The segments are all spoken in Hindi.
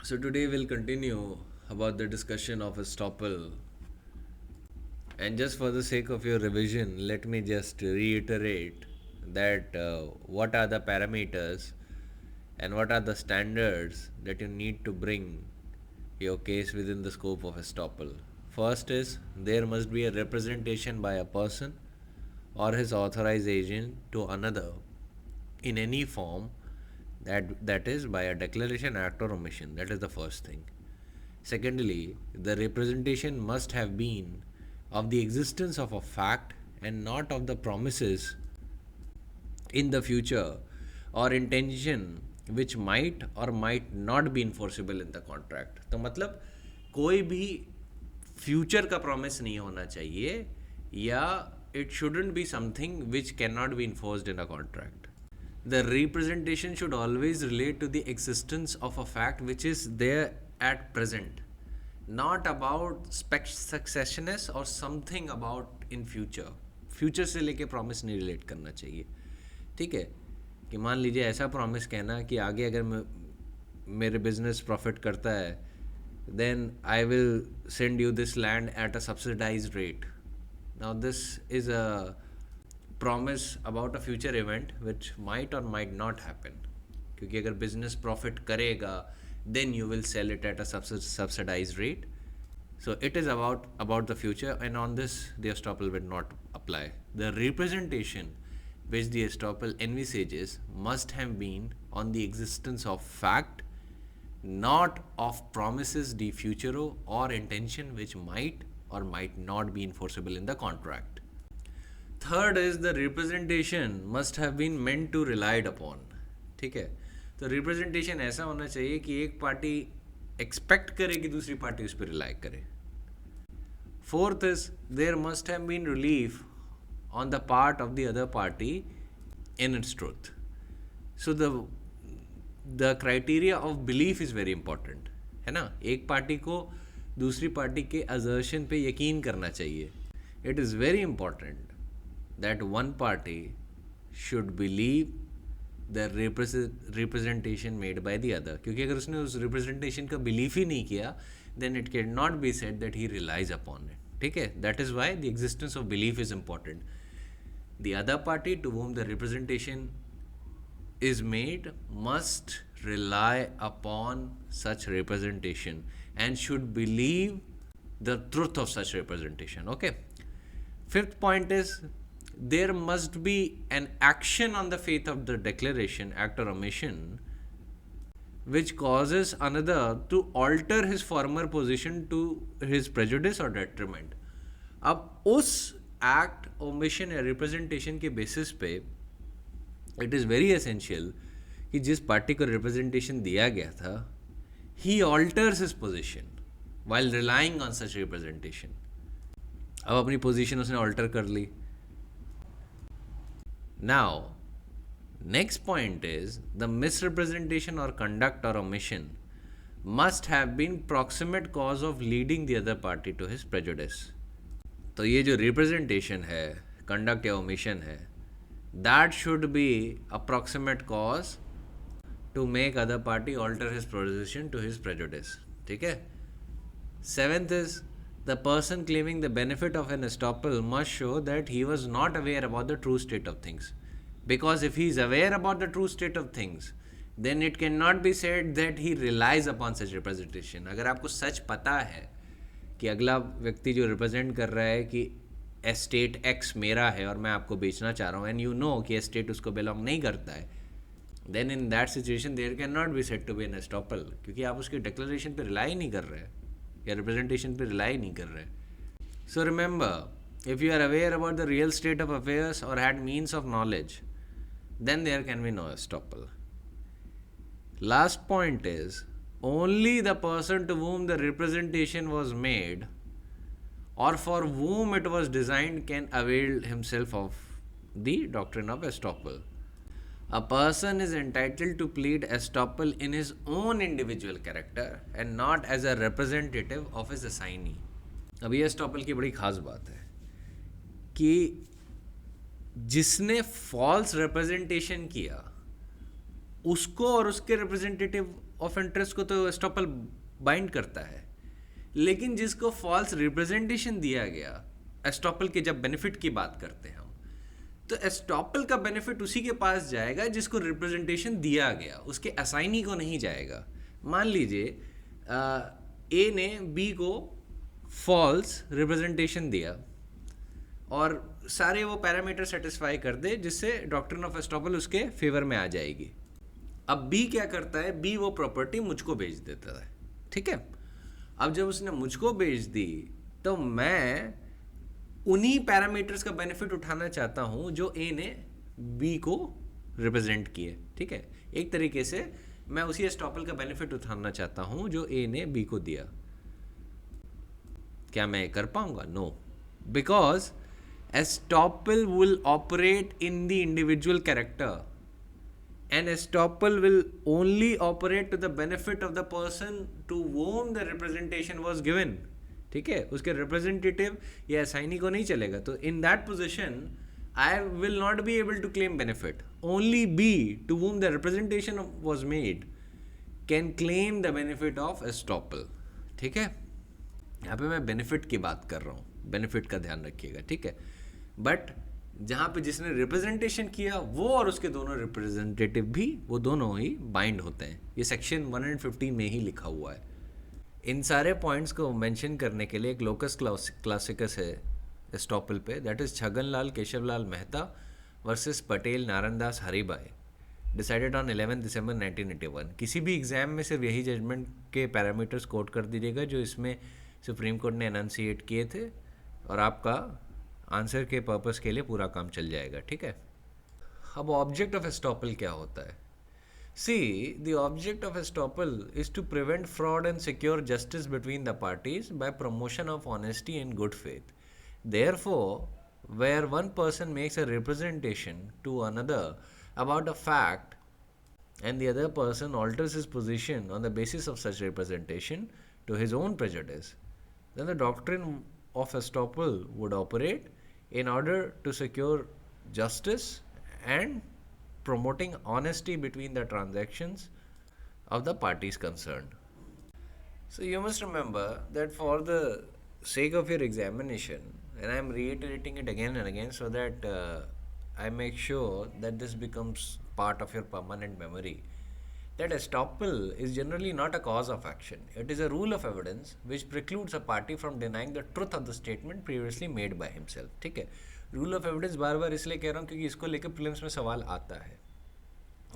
So today we'll continue about the discussion of estoppel. And just for the sake of your revision, let me just reiterate that what are the parameters and what are the standards that you need to bring your case within the scope of estoppel. First is there must be a representation by a person or his authorized agent to another in any form, that is by a declaration, act, or omission. That is the first thing. Secondly, the representation must have been of the existence of a fact and not of the promises in the future or intention which might or might not be enforceable in the contract. तो मतलब कोई भी फ्यूचर का प्रॉमिस नहीं होना चाहिए, या it shouldn't be something which cannot be enforced in a contract. The representation should always relate to the existence of a fact which is there at present, not about successionness or something about in future. Future से लेके प्रॉमिस नहीं रिलेट करना चाहिए. ठीक है, कि मान लीजिए ऐसा प्रॉमिस कहना कि आगे अगर मेरे बिजनेस प्रॉफिट करता है, then I will send you this land at a subsidized rate. Now this is a promise about a future event which might or might not happen. क्योंकि अगर बिजनेस प्रॉफिट करेगा then you will sell it at a subsidized rate. So it is about the future, and on this the estoppel will not apply. The representation which the estoppel envisages must have been on the existence of fact, not of promises de futuro or intention which might or might not be enforceable in the contract. Third is the representation must have been meant to relied upon. ठीक है, तो रिप्रेजेंटेशन ऐसा होना चाहिए कि एक पार्टी एक्सपेक्ट करे कि दूसरी पार्टी उस पर रिलाई करे. Fourth is there must have been relief on the part of the other party in its truth. So the criteria of belief is very important, है ना. एक पार्टी को दूसरी पार्टी के असर्शन पे यकीन करना चाहिए. It is very important that one party should believe the representation made by the other. क्योंकि अगर उसने उस representation का belief ही नहीं किया, then it cannot be said that he relies upon it. ठीक है, that is why the existence of belief is important. The other party to whom the representation is made must rely upon such representation and should believe the truth of such representation. Okay. Fifth point is there must be an action on the faith of the declaration, act, or omission which causes another to alter his former position to his prejudice or detriment. अब उस एक्ट, ओमिशन या रिप्रेजेंटेशन के बेसिस पे इट इज़ वेरी एसेंशियल कि जिस पार्टी को रिप्रेजेंटेशन दिया गया था, he alters his position while relying on such representation. अब अपनी पोजीशन उसने ऑल्टर कर ली. Now, next point is the misrepresentation or conduct or omission must have been proximate cause of leading the other party to his prejudice. तो ये जो representation है, conduct या omission है, that should be a proximate cause to make other party alter his position to his prejudice. ठीक है. Seventh is the person claiming the benefit of an estoppel must show that he was not aware about the true state of things. Because if he is aware about the true state of things, then it cannot be said that he relies upon such representation. अगर आपको सच पता है कि अगला व्यक्ति जो रिप्रेजेंट कर रहा है कि एस्टेट एक्स मेरा है और मैं आपको बेचना चाह रहा हूँ, एंड यू नो कि एस्टेट उसको बिलोंग नहीं करता है, then in that situation there can not be said to be an estoppel, क्योंकि आप उसके डिक्लेरेशन पे रिलाई नहीं कर रहे हैं या रिप्रेजेंटेशन पे रिलाई नहीं कर रहे. So remember, if you are aware about the real state of affairs और had means of knowledge, then there can be no estoppel. Last point is only the person to whom the representation was made or for whom it was designed can avail himself of the doctrine of estoppel. A person is entitled to plead estoppel in his own individual character and not as a representative of his assignee. अब ये estoppel की बड़ी खास बात है कि जिसने फॉल्स रिप्रेजेंटेशन किया उसको और उसके रिप्रेजेंटेटिव ऑफ इंटरेस्ट को तो एस्टॉपल बाइंड करता है, लेकिन जिसको फॉल्स रिप्रेजेंटेशन दिया गया एस्टॉपल के, जब बेनिफिट की बात करते हैं हम, तो एस्टॉपल का बेनिफिट उसी के पास जाएगा जिसको रिप्रेजेंटेशन दिया गया, उसके असाइनी को नहीं जाएगा। मान लीजिए ए ने बी को फॉल्स रिप्रेजेंटेशन दिया और सारे वो पैरामीटर सेटिस्फाई कर दे जिससे डॉक्ट्रिन ऑफ एस्टॉपल उसके फेवर में आ जाएगी। अब बी क्या करता है, बी वो प्रॉपर्टी मुझको बेच देता है, ठीक है। अब जब उसने मुझको बेच दी तो मैं उन्हीं पैरामीटर्स का बेनिफिट उठाना चाहता हूं जो ए ने बी को रिप्रेजेंट किए, ठीक है। एक तरीके से मैं उसी एस्टॉपल का बेनिफिट उठाना चाहता हूं जो ए ने बी को दिया। क्या मैं कर पाऊंगा? No, because estoppel will operate in the individual character and estoppel will only operate to the benefit of the person to whom the representation was given, ठीक है। उसके रिप्रेजेंटेटिव या असाइनी को नहीं चलेगा। तो in that position I will not be able to claim benefit, only be to whom the representation was made can claim the benefit of estoppel, ठीक है। यहाँ पे मैं बेनिफिट की बात कर रहा हूँ, बेनिफिट का ध्यान रखिएगा, ठीक है। बट जहाँ पे जिसने रिप्रेजेंटेशन किया वो और उसके दोनों रिप्रेजेंटेटिव भी, वो दोनों ही बाइंड होते हैं। ये सेक्शन 115 में ही लिखा हुआ है। इन सारे पॉइंट्स को मेंशन करने के लिए एक लोकस क्लासिकस है एस्टॉपल पे, that is Chhaganlal Keshavlal Mehta versus Patel Narayandas Haribhai, decided on 11 दिसंबर 1981। किसी भी एग्जाम में सिर्फ यही जजमेंट के पैरामीटर्स कोट कर दीजिएगा जो इसमें सुप्रीम कोर्ट ने एनंसिएट किए थे, और आपका आंसर के पर्पस के लिए पूरा काम चल जाएगा, ठीक है। अब ऑब्जेक्ट ऑफ एस्टॉपल क्या होता है? See, the object of estoppel is to prevent fraud and secure justice between the parties by promotion of honesty and good faith. Therefore where one person makes a representation to another about a fact and the other person alters his position on the basis of such representation to his own prejudice, then the doctrine of estoppel would operate in order to secure justice and promoting honesty between the transactions of the parties concerned. So you must remember that for the sake of your examination, and I am reiterating it again and again so that I make sure that this becomes part of your permanent memory, that estoppel is generally not a cause of action. It is a rule of evidence which precludes a party from denying the truth of the statement previously made by himself, ठीक है। रूल ऑफ एविडेंस बार बार इसलिए कह रहा हूँ क्योंकि इसको लेकर प्रीलिम्स में सवाल आता है,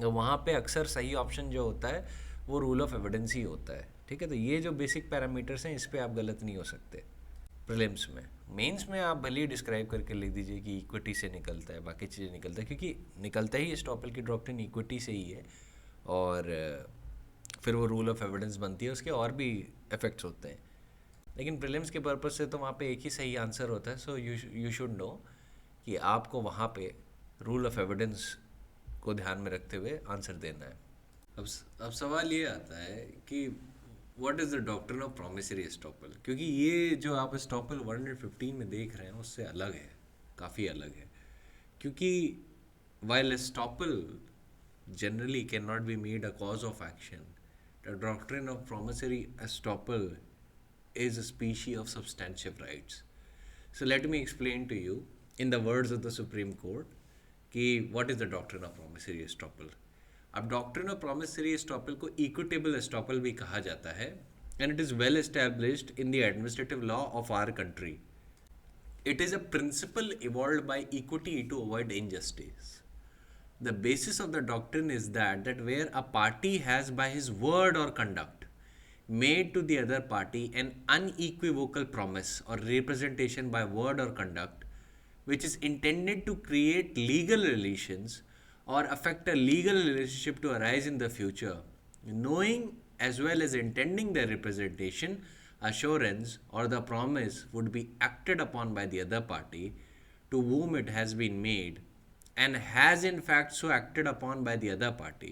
तो वहाँ पे अक्सर सही ऑप्शन जो होता है वो रूल ऑफ एविडेंस ही होता है, ठीक है। तो ये जो बेसिक पैरामीटर्स हैं इस पर आप गलत नहीं हो सकते प्रीलिम्स में। मेंस में आप भले ही डिस्क्राइब करके लिख दीजिए कि इक्विटी से निकलता है, बाकी चीज़ें निकलता है, क्योंकि निकलता ही एस्टॉपल की डॉक्ट्रिन इक्विटी से ही है, और फिर वो रूल ऑफ एविडेंस बनती है, उसके और भी इफेक्ट्स होते हैं। लेकिन प्रीलिम्स के पर्पज से तो वहाँ पे एक ही सही आंसर होता है। सो यू शुड नो कि आपको वहाँ पे रूल ऑफ एविडेंस को ध्यान में रखते हुए आंसर देना है। अब सवाल ये आता है कि what is the doctrine of promissory estoppel, क्योंकि ये जो आप एस्टॉपल 115 में देख रहे हैं उससे अलग है, काफ़ी अलग है। क्योंकि while estoppel generally cannot be made a cause of action, the doctrine of promissory estoppel is a species of substantive rights. So let me explain to you in the words of the Supreme Court कि what is the doctrine of promissory estoppel. अब doctrine of promissory estoppel को equitable estoppel भी कहा जाता है, and it is well established in the administrative law of our country. It is a principle evolved by equity to avoid injustice. The basis of the doctrine is that where a party has by his word or conduct made to the other party an unequivocal promise or representation by word or conduct which is intended to create legal relations or affect a legal relationship to arise in the future, knowing as well as intending the representation, assurance or the promise would be acted upon by the other party to whom it has been made and has in fact so acted upon by the other party.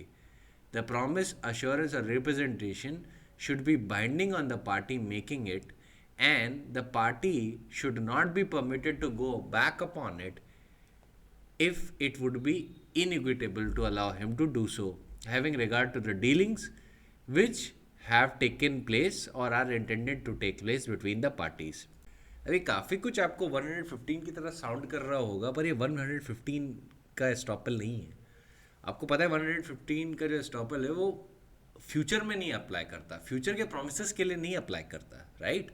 The promise, assurance or representation should be binding on the party making it, and the party should not be permitted to go back upon it if it would be inequitable to allow him to do so, having regard to the dealings which have taken place or are intended to take place between the parties. अभी काफ़ी कुछ आपको 115 की तरह साउंड कर रहा होगा, पर ये 115 का एस्टॉपल नहीं है. आपको पता है 115 का जो एस्टॉपल है वो फ्यूचर में नहीं अप्लाई करता, फ्यूचर के प्रोमिसेस के लिए नहीं अप्लाई करता, right.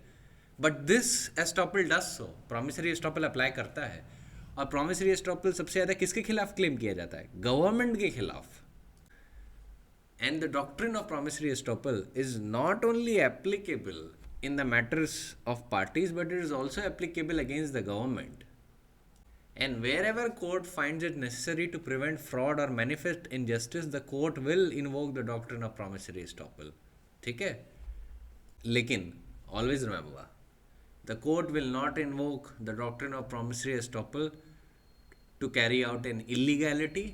But this estoppel does so, promissory estoppel apply करता है. और प्रोमिसरी एस्टॉपल सबसे ज़्यादा किसके खिलाफ क्लेम किया जाता है? गवर्नमेंट के खिलाफ. And the doctrine of promissory estoppel is not only applicable in the matters of parties, but it is also applicable against the government. And wherever court finds it necessary to prevent fraud or manifest injustice, the court will invoke the doctrine of promissory estoppel. ठीक है? लेकिन always remember, the court will not invoke the doctrine of promissory estoppel to carry out an illegality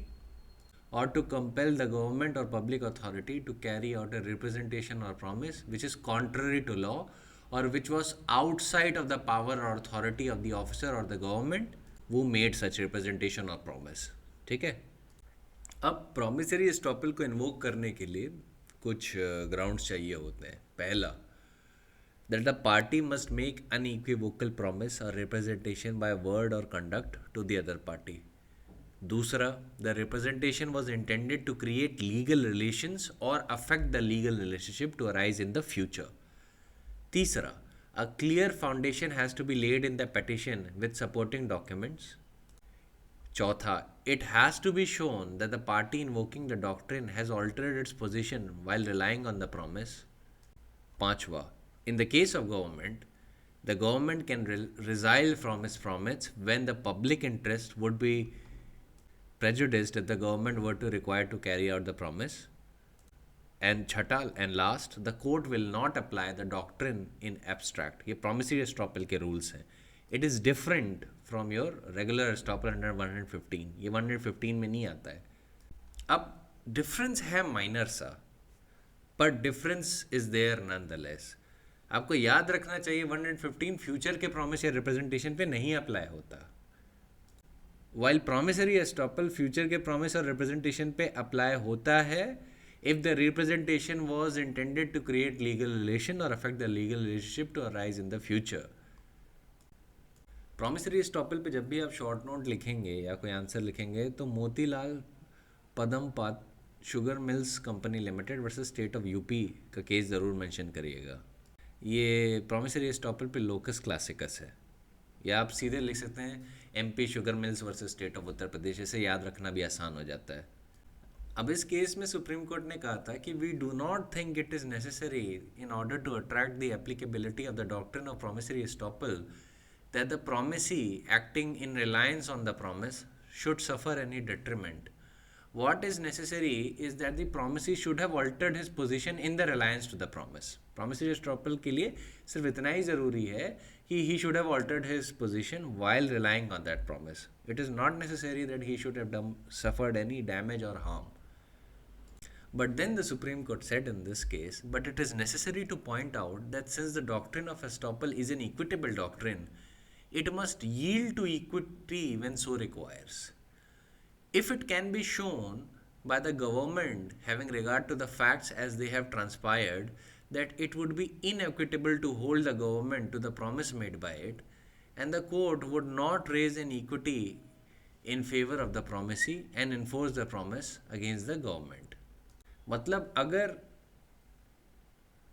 or to compel the government or public authority to carry out a representation or promise which is contrary to law or which was outside of the power or authority of the officer or the government who made such representation or promise. ठीक है. अब promissory estoppel को इन्वोक करने के लिए कुछ ग्राउंड्स चाहिए होते हैं. पहला, that the party must make unequivocal promise or representation by word or conduct to the other party. दूसरा, the representation was intended to create legal relations or affect the legal relationship to arise in the future. तीसरा, a clear foundation has to be laid in the petition with supporting documents. चौथा, it has to be shown that the party invoking the doctrine has altered its position while relying on the promise. पांचवा, in the case of government, the government can resile from its promise when the public interest would be prejudiced if the government were to require to carry out the promise. And छठा and last, the court will not apply the doctrine in abstract. ये promissory estoppel के rules हैं. It is different from your regular estoppel under 115. ये 115 में नहीं आता है. अब difference है minor सा, but difference is there nonetheless. आपको याद रखना चाहिए 115 फ्यूचर के प्रॉमिस या रिप्रेजेंटेशन पे नहीं अप्लाई होता. While promissory estoppel फ्यूचर के प्रॉमिस और रिप्रेजेंटेशन पे अप्लाई होता है if the representation was intended to create legal relation or affect the legal relationship to arise in the future. promissory estoppel पे जब भी आप शॉर्ट नोट लिखेंगे या कोई आंसर लिखेंगे तो Motilal Padampat sugar mills company limited versus state of UP का केस ज़रूर मेंशन करिएगा. ये promissory estoppel पे लोकस क्लासिकस है, या आप सीधे लिख सकते हैं MP sugar mills versus state of Uttar Pradesh. इसे याद रखना भी आसान हो जाता है. अब इस केस में सुप्रीम कोर्ट ने कहा था कि we do not think it is necessary in order to attract the applicability of the doctrine of promissory estoppel that the promisee acting in reliance on the promise should suffer any detriment. What is necessary is that the promisee should have altered his position in the reliance to the promise. promissory estoppel के लिए सिर्फ इतना ही ज़रूरी है कि he should have altered his position while relying on that promise. It is not necessary that he should have suffered any damage or harm. But then the Supreme Court said in this case, but it is necessary to point out that since the doctrine of estoppel is an equitable doctrine, it must yield to equity when so requires. If it can be shown by the government having regard to the facts as they have transpired that it would be inequitable to hold the government to the promise made by it, and the court would not raise an equity in favor of the promisee and enforce the promise against the government. मतलब अगर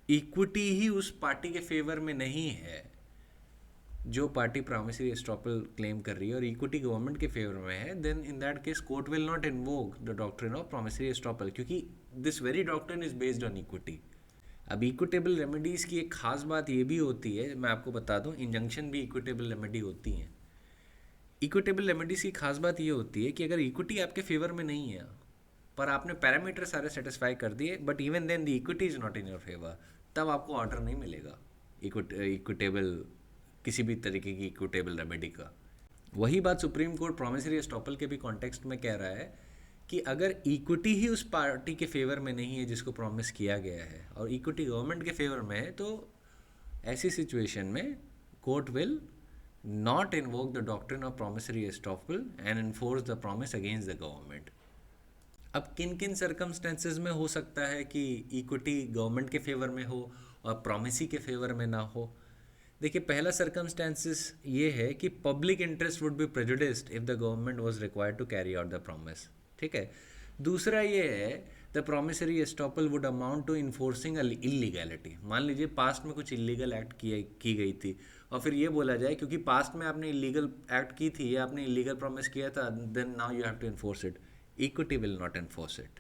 इक्विटी ही उस पार्टी के फेवर में नहीं है जो पार्टी promissory estoppel क्लेम कर रही है और इक्विटी गवर्नमेंट के फेवर में है, then in that case court will not invoke the doctrine of promissory estoppel, क्योंकि this very doctrine is based on equity. अब इक्विटेबल रेमेडीज़ की एक खास बात ये भी होती है, मैं आपको बता दूं, इंजंक्शन भी इक्विटेबल रेमेडी होती हैं. इक्विटेबल रेमेडीज़ की खास बात ये होती है कि अगर इक्विटी आपके फेवर में नहीं है पर आपने पैरामीटर सारे सेटिस्फाई कर दिए, but even then the equity is not in your favour, तब आपको ऑर्डर नहीं मिलेगा इक्विटेबल किसी भी तरीके की इक्विटेबल रेमेडी का. वही बात सुप्रीम कोर्ट promissory estoppel के भी कॉन्टेक्स्ट में कह रहा है कि अगर इक्विटी ही उस पार्टी के फेवर में नहीं है जिसको प्रॉमिस किया गया है और इक्विटी गवर्नमेंट के फेवर में है, तो ऐसी सिचुएशन में court will not invoke the doctrine of promissory estoppel and enforce the promise against the government. अब किन किन सर्कमस्टेंसेस में हो सकता है कि इक्विटी गवर्नमेंट के फेवर में हो और प्रोमिसी के फेवर में ना हो? देखिए, पहला सर्कमस्टेंसेस ये है कि public interest would be prejudiced if the government was required to carry out the promise. ठीक है। दूसरा ये है, the promissory estoppel would amount to enforcing illegality. मान लीजिए पास्ट में कुछ इलीगल एक्ट की गई थी और फिर ये बोला जाए क्योंकि पास्ट में आपने इलीगल एक्ट की थी या आपने इलीगल प्रॉमिस किया था, then now you have to enforce it. Equity will not enforce it.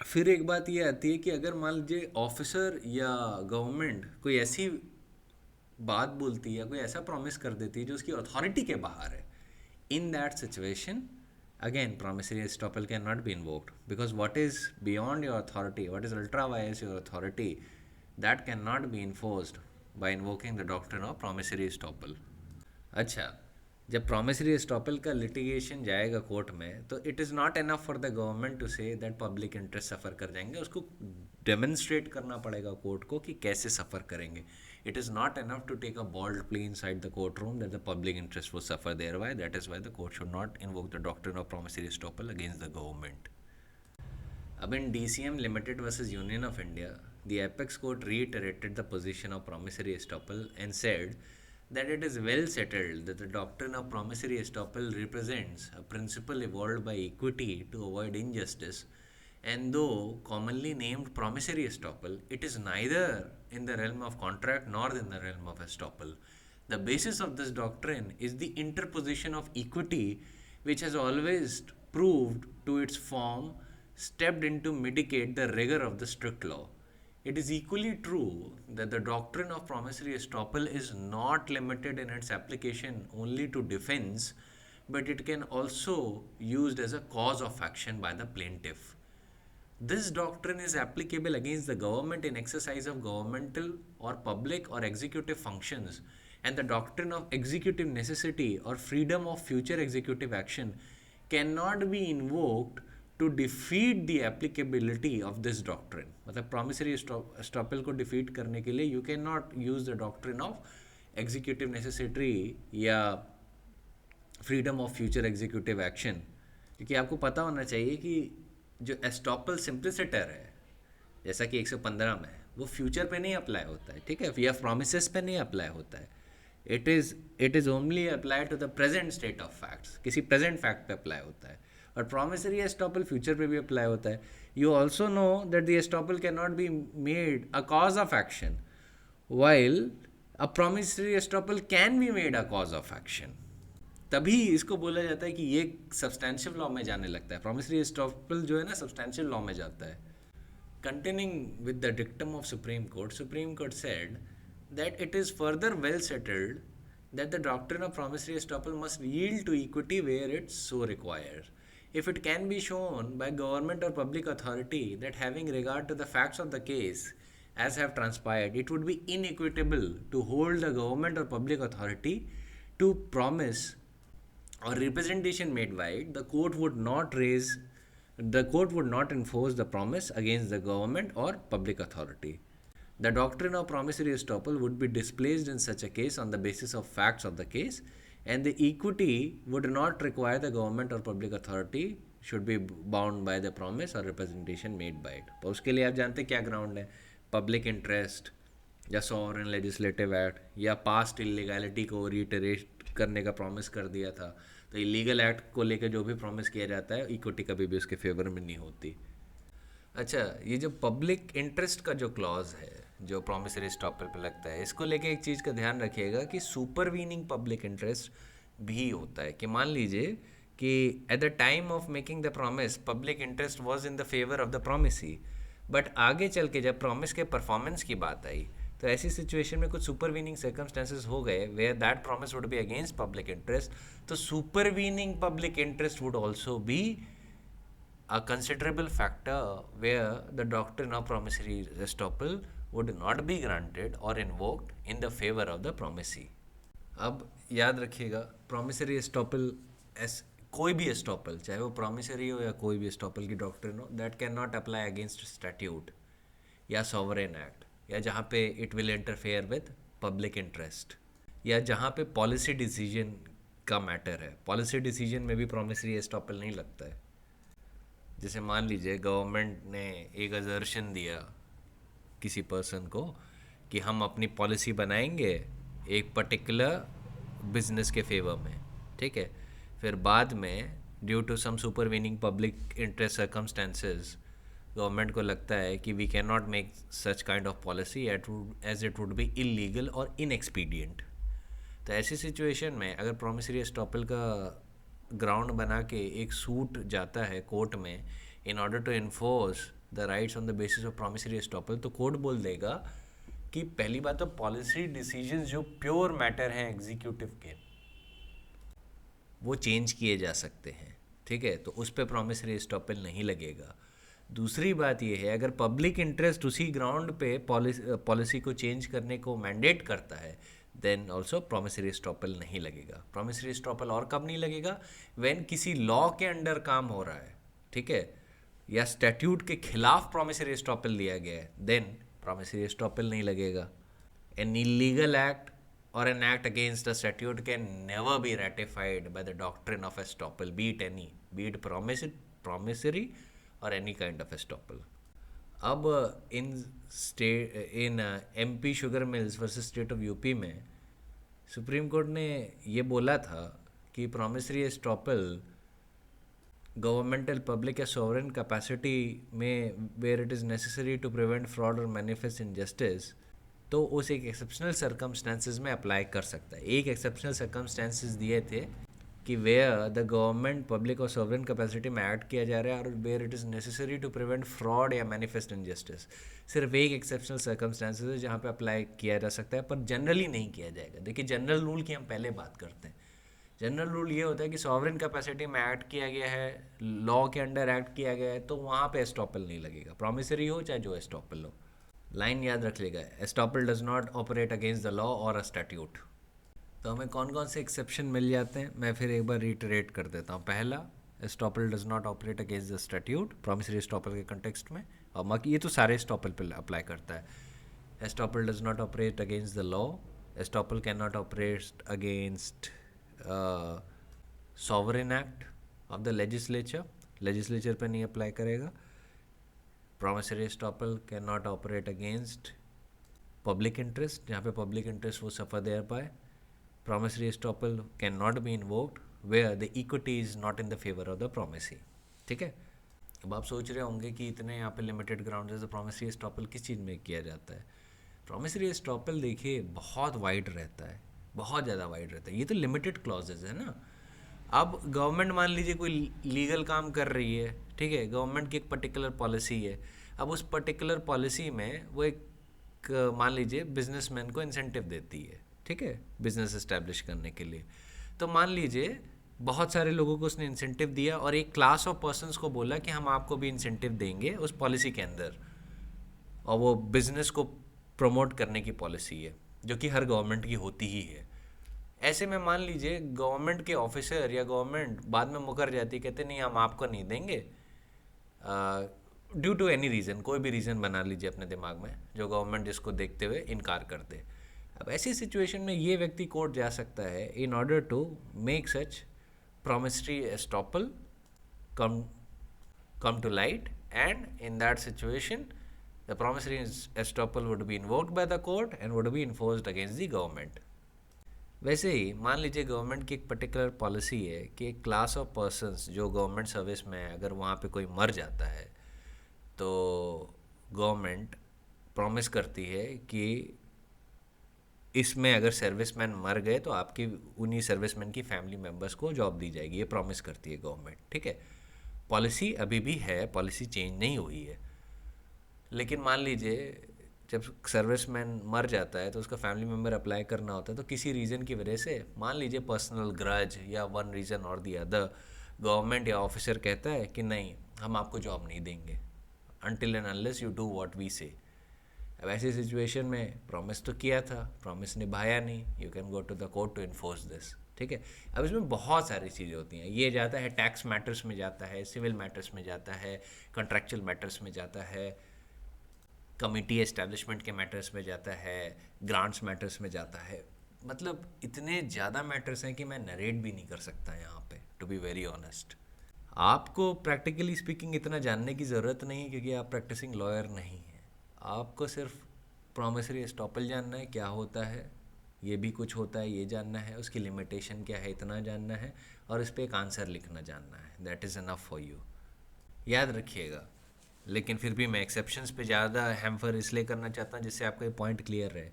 फिर एक बात ये आती है कि अगर मान लीजिए ऑफिसर या गवर्नमेंट कोई ऐसी बात बोलती है या कोई ऐसा प्रॉमिस कर देती है जो उसकी अथॉरिटी के बाहर है, इन that situation again promissory estoppel cannot be invoked, because what is beyond your authority, what is ultra vires your authority, that cannot be enforced by invoking the doctrine of promissory estoppel. अच्छा, जब प्रॉमिसरी एस्टॉपल का लिटिगेशन जाएगा कोर्ट में, तो it is not enough for the government to say that public interest suffer कर जाएंगे। उसको डेमोन्स्ट्रेट करना पड़ेगा कोर्ट को कि कैसे सफ़र करेंगे। It is not enough to take a bold plea inside the court room that the public interest वो suffer thereby. That is why the court should not invoke the doctrine of promissory estoppel against the government. अब in DCM Limited versus Union of India, the apex court reiterated the position of promissory estoppel and said that it is well settled that the doctrine of promissory estoppel represents a principle evolved by equity to avoid injustice, and though commonly named promissory estoppel, it is neither in the realm of contract nor in the realm of estoppel. The basis of this doctrine is the interposition of equity, which has always proved to its form stepped in to mitigate the rigor of the strict law. It is equally true that the doctrine of promissory estoppel is not limited in its application only to defense, but it can also be used as a cause of action by the plaintiff. This doctrine is applicable against the government in exercise of governmental or public or executive functions, and the doctrine of executive necessity or freedom of future executive action cannot be invoked to defeat the applicability of this doctrine. मतलब promissory estoppel को defeat करने के लिए you cannot use the doctrine of executive necessity या freedom of future executive action, क्योंकि आपको पता होना चाहिए कि जो एस्टॉपल सिंप्लिसिटर है, जैसा कि 115 में, वो फ्यूचर पे नहीं अप्लाई होता है, ठीक है, या प्रोमिसेस पे नहीं अप्लाई होता है। It is only apply to the present state of facts, किसी प्रेजेंट फैक्ट पे अप्लाई होता है। और प्रॉमिसरी एस्टॉपल फ्यूचर पे भी अप्लाई होता है। You also know that the estoppel can not be made a cause of action, while a promissory estoppel can be made a cause of action. तभी इसको बोला जाता है कि ये सब्सटेंशियल लॉ में जाने लगता है। प्रॉमिसरी एस्टॉपल जो है ना, सब्सटेंशियल लॉ में जाता है। Continuing with the dictum of supreme court said that it is further well settled that the doctrine of promissory estoppel must yield to equity where it so requires. If it can be shown by government or public authority that having regard to the facts of the case as have transpired, it would be inequitable to hold the government or public authority to promise or representation made by it, the court would not enforce the promise against the government or public authority. The doctrine of promissory estoppel would be displaced in such a case on the basis of facts of the case, and the equity would not require the government or public authority should be bound by the promise or representation made by it. तो उसके लिए आप जानते क्या ग्राउंड है? पब्लिक इंटरेस्ट या सॉवरेन लेजिस्लेटिव एक्ट या पास्ट इलीगैलिटी को रिटरेट करने का प्रॉमिस कर दिया था। तो इलीगल एक्ट को लेकर जो भी प्रॉमिस किया जाता है, इक्विटी कभी भी उसके फेवर में नहीं होती। अच्छा, ये जो पब्लिक इंटरेस्ट का जो क्लॉज है जो प्रॉमिसरी एस्टॉपल पे लगता है, इसको लेके एक चीज़ का ध्यान रखिएगा कि सुपरवीनिंग पब्लिक इंटरेस्ट भी होता है। कि मान लीजिए कि at the time of making the promise public interest was in the favour of the promisee, but आगे चल के जब प्रॉमिस के परफॉर्मेंस की बात आई तो ऐसी सिचुएशन में कुछ सुपरवीनिंग सर्कमस्टेंसेस हो गए where that promise would be against public interest. तो supervening public interest would also be a considerable factor where the doctrine of promissory estoppel would not be granted or invoked in the favor of the promisee. अब याद रखिएगा, promissory estoppel कोई भी estoppel, चाहे वो promissory हो या कोई भी estoppel की doctrine हो, that cannot apply against statute या sovereign act या जहाँ पे it will interfere with public interest या जहाँ पे policy decision का matter है। policy decision में भी promissory estoppel नहीं लगता है। जैसे मान लीजिए गवर्नमेंट ने एक असर्शन दिया किसी पर्सन को कि हम अपनी पॉलिसी बनाएंगे एक पर्टिकुलर बिजनेस के फेवर में, ठीक है। फिर बाद में due to some supervening public interest circumstances government को लगता है कि we can not make such kind of policy as it would be illegal और इनएक्सपीडियंट। तो ऐसी सिचुएशन में अगर प्रोमिसरी एस्टॉपल का ग्राउंड बना के एक सूट जाता है कोर्ट में in order to enforce the rights on the basis of promissory estoppel, तो कोर्ट बोल देगा कि पहली बात तो पॉलिसी डिसीजंस जो प्योर मैटर हैं एग्जीक्यूटिव के, वो चेंज किए जा सकते हैं, ठीक है। तो उस पर प्रॉमिसरी एस्टॉपल नहीं लगेगा। दूसरी बात यह है अगर पब्लिक इंटरेस्ट उसी ग्राउंड पे पॉलिसी को चेंज करने को मैंडेट करता है देन ऑल्सो प्रॉमिसरी एस्टॉपल नहीं लगेगा। प्रॉमिसरी एस्टॉपल और कब नहीं लगेगा? व्हेन किसी लॉ के अंडर काम हो रहा है, ठीक है, या स्टैट्यूट के खिलाफ प्रॉमिसरी एस्टॉपल दिया गया है, देन प्रॉमिसरी एस्टॉपल नहीं लगेगा। An illegal act or an act against a statute can never be ratified by the doctrine of estoppel, be it promissory or any kind of estoppel. अब in MP sugar mills versus state of UP में सुप्रीम कोर्ट ने ये बोला था कि प्रॉमिसरी एस्टॉपल गवर्नमेंटल पब्लिक या सोवरेन कैपेसिटी में where it is necessary to prevent fraud और मैनिफेस्ट इनजस्टिस, तो उस एक एक्सेप्शनल सर्कमस्टेंसेस में अप्लाई कर सकता है। एक एक्सेप्शनल सर्कमस्टेंसेस दिए थे कि वेयर द गवर्नमेंट पब्लिक और सोवरेन कैपेसिटी में एक्ट किया जा रहा है और where it is necessary to prevent fraud या मैनिफेस्ट इनजस्टिस। सिर्फ एक एक्सेप्शनल सर्कमस्टेंसेस है जहाँ पे अप्लाई किया जा सकता है, पर जनरली नहीं किया जाएगा। देखिए जनरल रूल की हम पहले बात करते हैं। जनरल रूल ये होता है कि सॉवरेन कैपेसिटी में एक्ट किया गया है, लॉ के अंडर एक्ट किया गया है, तो वहाँ पे एस्टॉपल नहीं लगेगा, प्रॉमिसरी हो चाहे जो एस्टॉपल हो। लाइन याद रख लेगा, estoppel does not operate against the law और अ स्टैट्यूट। तो हमें कौन कौन से एक्सेप्शन मिल जाते हैं मैं फिर एक बार रिटरेट कर देता हूँ। पहला, estoppel does not operate against the statute promissory estoppel के कंटेक्स्ट में, और बाकी ये तो सारे एस्टॉपल पे अप्लाई करता है। Estoppel does not operate against the law, estoppel can not operate against sovereign act of the legislature पे नहीं अप्लाई करेगा। Promissory estoppel can not operate against public interest, जहाँ पे पब्लिक इंटरेस्ट वो सफ़र दे पाए। Promissory estoppel can not be invoked where the equity is not in the favour of the promisee, ठीक है। अब आप सोच रहे होंगे कि इतने यहाँ पे लिमिटेड ग्राउंड है तो प्रॉमिसरी एस्टॉपल किस चीज़ में किया जाता है? प्रॉमिसरी एस्टॉपल देखिए बहुत वाइड रहता है, बहुत ज़्यादा वाइड रहता है। ये तो लिमिटेड क्लॉजेज है ना। अब गवर्नमेंट मान लीजिए कोई लीगल काम कर रही है, ठीक है, गवर्नमेंट की एक पर्टिकुलर पॉलिसी है। अब उस पर्टिकुलर पॉलिसी में वो एक मान लीजिए बिजनेसमैन को इंसेंटिव देती है, ठीक है, बिजनेस इस्टेब्लिश करने के लिए। तो मान लीजिए बहुत सारे लोगों को उसने इंसेंटिव दिया और एक क्लास ऑफ पर्सन्स को बोला कि हम आपको भी इंसेंटिव देंगे उस पॉलिसी के अंदर, और वो बिजनेस को प्रमोट करने की पॉलिसी है जो कि हर गवर्नमेंट की होती ही है। ऐसे में मान लीजिए गवर्नमेंट के ऑफिसर या गवर्नमेंट बाद में मुकर जाती, कहते नहीं हम आपको नहीं देंगे ड्यू टू एनी रीज़न, कोई भी रीज़न बना लीजिए अपने दिमाग में जो गवर्नमेंट जिसको देखते हुए इनकार कर दे। अब ऐसी सिचुएशन में ये व्यक्ति कोर्ट जा सकता है in order to make such promissory estoppel come to light, and in that situation the promissory estoppel would be invoked by the court and would be enforced against the government. वैसे ही मान लीजिए गवर्नमेंट की एक पर्टिकुलर पॉलिसी है कि एक क्लास ऑफ पर्सन्स जो गवर्नमेंट सर्विस में है, अगर वहाँ पे कोई मर जाता है तो गवर्नमेंट प्रॉमिस करती है कि इसमें अगर सर्विसमैन मर गए तो आपकी उन्हीं सर्विसमैन की फैमिली मेम्बर्स को जॉब दी जाएगी, ये प्रॉमिस करती है गवर्नमेंट, ठीक है। पॉलिसी अभी भी है, पॉलिसी चेंज नहीं हुई है। लेकिन मान लीजिए जब सर्विसमैन मर जाता है तो उसका फैमिली मेम्बर अप्लाई करना होता है, तो किसी रीज़न की वजह से मान लीजिए पर्सनल ग्रज या वन रीज़न और दी अदर गवर्नमेंट या ऑफिसर कहता है कि नहीं हम आपको जॉब नहीं देंगे until and unless you do what we say. अब ऐसी सिचुएशन में प्रॉमिस तो किया था, प्रॉमिस निभाया नहीं, you can go to the court to enforce this, ठीक है। अब इसमें बहुत सारी चीज़ें होती हैं, ये जाता है टैक्स मैटर्स में जाता है, सिविल मैटर्स में जाता है, कॉन्ट्रैक्चुअल मैटर्स में जाता है, कमिटी एस्टेब्लिशमेंट के मैटर्स में जाता है, ग्रांट्स मैटर्स में जाता है। मतलब इतने ज़्यादा मैटर्स हैं कि मैं नरेट भी नहीं कर सकता यहाँ पे, टू बी वेरी ऑनेस्ट। आपको प्रैक्टिकली स्पीकिंग इतना जानने की ज़रूरत नहीं है, क्योंकि आप प्रैक्टिसिंग लॉयर नहीं हैं। आपको सिर्फ प्रॉमिसरी एस्टॉपल जानना है क्या होता है, ये भी कुछ होता है ये जानना है, उसकी लिमिटेशन क्या है इतना जानना है, और इस पर एक आंसर लिखना जानना है। That is enough for you, याद रखिएगा। लेकिन फिर भी मैं एक्सेप्शंस पे ज़्यादा हैम्फर इसलिए करना चाहता हूँ जिससे आपका ये पॉइंट क्लियर रहे।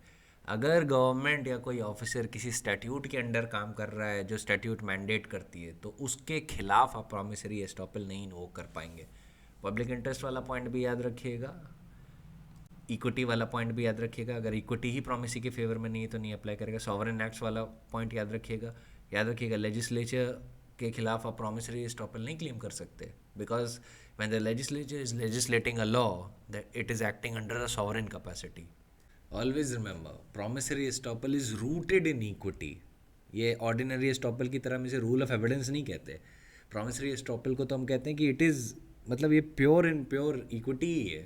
अगर गवर्नमेंट या कोई ऑफिसर किसी स्टैट्यूट के अंडर काम कर रहा है जो स्टैट्यूट मैंडेट करती है, तो उसके खिलाफ आप प्रॉमिसरी एस्टॉपल नहीं वो कर पाएंगे। पब्लिक इंटरेस्ट वाला पॉइंट भी याद रखिएगा, इक्विटी वाला पॉइंट भी याद रखिएगा। अगर इक्विटी ही प्रॉमिसी के फेवर में नहीं है तो नहीं अप्लाई करेगा। सॉवरेन एक्ट्स वाला पॉइंट याद रखिएगा। याद रखिएगा, लेजिस्लेचर के खिलाफ आप प्रॉमिसरी एस्टॉपल नहीं क्लेम कर सकते, because when the legislature is legislating a law, that it is acting under a sovereign capacity. Always remember, promissory estoppel is rooted in equity. ये ऑर्डिनरी एस्टॉपल की तरह में से रूल ऑफ एविडेंस नहीं कहते। प्रॉमिसरी एस्टॉपल को तो हम कहते हैं कि इट इज़, मतलब ये प्योर एंड प्योर इक्विटी ही है,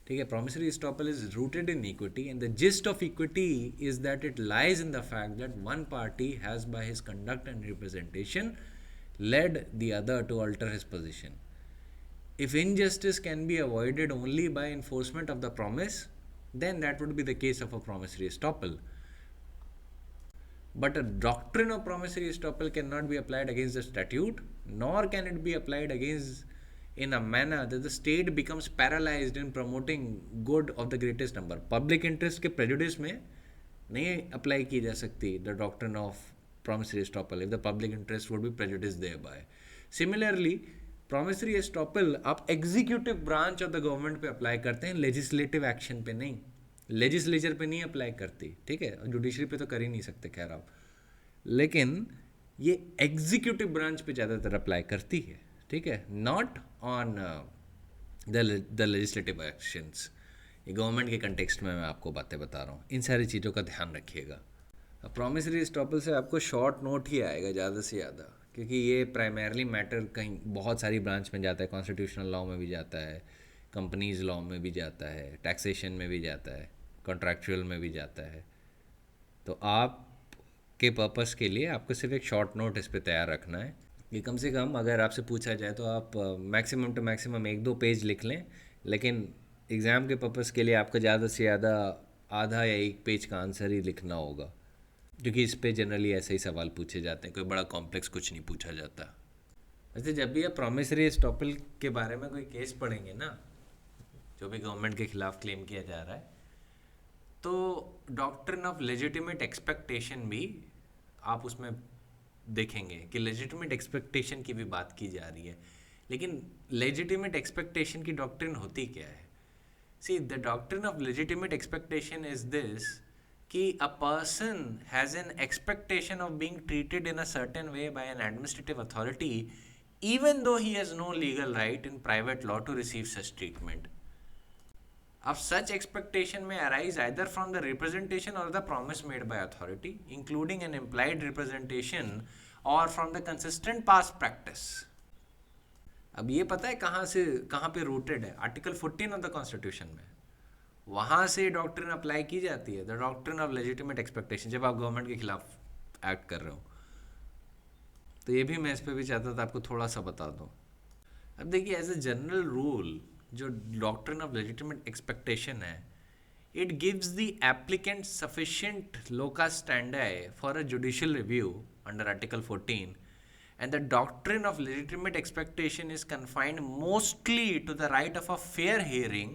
ठीक है। Promissory estoppel is rooted in equity, and the gist of equity is that it lies in the fact that one party has by his conduct and representation led the other to alter his position. If injustice can be avoided only by enforcement of the promise, then that would be the case of a promissory estoppel. But a doctrine of promissory estoppel cannot be applied against the statute, nor can it be applied against in a manner that the state becomes paralyzed in promoting good of the greatest number. Public interest के prejudice में नहीं apply की जा सकती the doctrine of promissory estoppel if the public interest would be prejudiced thereby. Similarly, promissory estoppel आप executive branch of the government पे अप्लाई करते हैं, लेजिस्लेटिव एक्शन पे नहीं, लेजिस्लेचर पे नहीं अप्लाई करती, ठीक है। जुडिशरी पे तो कर ही नहीं सकते खैर आप, लेकिन ये एग्जीक्यूटिव ब्रांच पे ज़्यादातर अप्लाई करती है, ठीक है, not on the legislative actions. ये गवर्नमेंट के कंटेक्स्ट में मैं आपको बातें बता रहा हूँ, इन सारी चीज़ों का ध्यान रखिएगा। प्रॉमिसरी एस्टॉपल से आपको शॉर्ट नोट ही आएगा ज़्यादा से ज़्यादा, क्योंकि ये प्राइमरली मैटर कहीं बहुत सारी ब्रांच में जाता है। कॉन्स्टिट्यूशनल लॉ में भी जाता है, कंपनीज लॉ में भी जाता है, टैक्सेशन में भी जाता है, कॉन्ट्रैक्चुअल में भी जाता है। तो आप के पर्पस के लिए आपको सिर्फ एक शॉर्ट नोट इस पर तैयार रखना है। ये कम से कम अगर आपसे पूछा जाए तो आप मैक्सिमम टू मैक्सिमम 1-2 पेज लिख लें, लेकिन एग्ज़ाम के पर्पस के लिए आपको ज़्यादा से ज़्यादा आधा या 1 पेज का आंसर ही लिखना होगा, क्योंकि इस पे जनरली ऐसे ही सवाल पूछे जाते हैं, कोई बड़ा कॉम्प्लेक्स कुछ नहीं पूछा जाता। वैसे जब भी आप प्रॉमिसरी एस्टॉपल के बारे में कोई केस पढ़ेंगे ना, जो भी गवर्नमेंट के खिलाफ क्लेम किया जा रहा है, तो डॉक्ट्रिन ऑफ लेजिटिमेट एक्सपेक्टेशन भी आप उसमें देखेंगे कि लेजिटिमेट एक्सपेक्टेशन की भी बात की जा रही है। लेकिन लेजिटिमेट एक्सपेक्टेशन की डॉक्ट्रिन होती क्या है? See, the doctrine of legitimate expectation is this कि a person has an expectation of being treated in a certain way by an administrative authority even though he has no legal right in private law to receive such treatment. अब such expectation may arise either from the representation or the promise made by authority, including an implied representation, or from the consistent past practice. अब ये पता है कहाँ पे रूटेड है? आर्टिकल 14 ऑफ द कॉन्स्टिट्यूशन में, वहाँ से डॉक्ट्रिन अप्लाई की जाती है, the doctrine of legitimate expectation, जब आप गवर्नमेंट के खिलाफ एक्ट कर रहे हो। तो ये भी मैं इस पर भी चाहता था आपको थोड़ा सा बता दूँ। अब देखिए, एज ए जनरल रूल जो डॉक्ट्रिन ऑफ लेजिटिमेट एक्सपेक्टेशन है, it gives the applicant sufficient locus standard for a judicial review under article 14, and the doctrine of legitimate expectation is confined mostly to the right of a fair hearing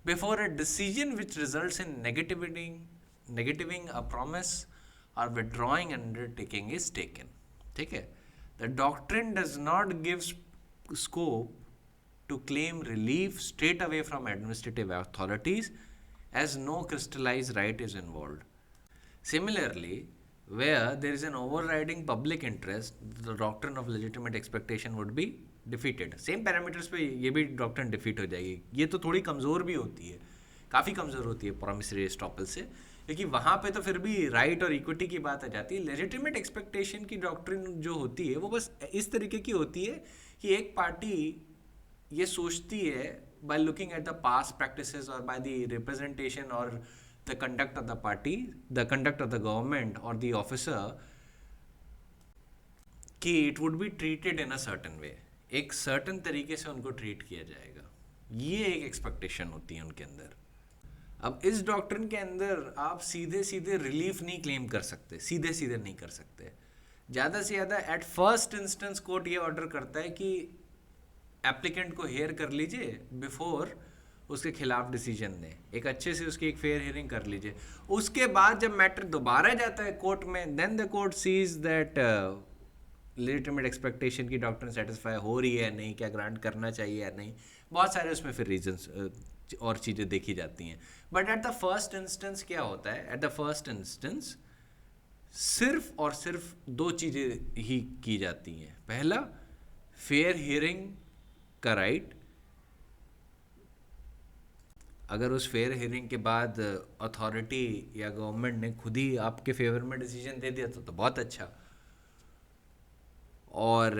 before a decision which results in negativing a promise or withdrawing undertaking is taken. ठीक है? The doctrine does not give scope to claim relief straight away from administrative authorities, as no crystallized right is involved. Similarly, where there is an overriding public interest, the doctrine of legitimate expectation would be defeated. Same parameters पे ये भी डॉक्ट्रिन डिफीट हो जाएगी। ये तो थोड़ी कमज़ोर भी होती है, काफ़ी कमज़ोर होती है प्रॉमिसरी एस्टॉपल से, क्योंकि वहाँ पे तो फिर भी राइट और इक्विटी की बात आ जाती है। लेजिटिमेट एक्सपेक्टेशन की डॉक्ट्रिन जो होती है वो बस इस तरीके की होती है कि एक पार्टी ये सोचती है by looking at the past practices और बाय द रिप्रेजेंटेशन और the conduct of the party, the conduct of the government or the officer, कि it would be treated in a certain way. एक सर्टन तरीके से उनको ट्रीट किया जाएगा, ये एक एक्सपेक्टेशन होती है उनके अंदर। अब इस डॉक्ट्रिन के अंदर आप सीधे सीधे रिलीफ नहीं क्लेम कर सकते, सीधे सीधे नहीं कर सकते। ज़्यादा से ज़्यादा एट फर्स्ट इंस्टेंस कोर्ट ये ऑर्डर करता है कि एप्लीकेंट को हेयर कर लीजिए बिफोर उसके खिलाफ डिसीजन दें, एक अच्छे से उसकी एक फेयर हियरिंग कर लीजिए। उसके बाद जब मैटर दोबारा जाता है कोर्ट में, then the court sees that legitimate expectation की डॉक्टर सेटिस्फाई हो रही है नहीं, क्या ग्रांट करना चाहिए या नहीं, बहुत सारे उसमें फिर रीजंस और चीज़ें देखी जाती हैं। But at the first instance क्या होता है, एट द फर्स्ट इंस्टेंस सिर्फ और सिर्फ दो चीज़ें ही की जाती हैं। पहला, फेयर हियरिंग का राइट। अगर उस फेयर हियरिंग के बाद अथॉरिटी या गवर्नमेंट ने खुद ही आपके फेवर में डिसीजन दे दिया तो बहुत अच्छा। और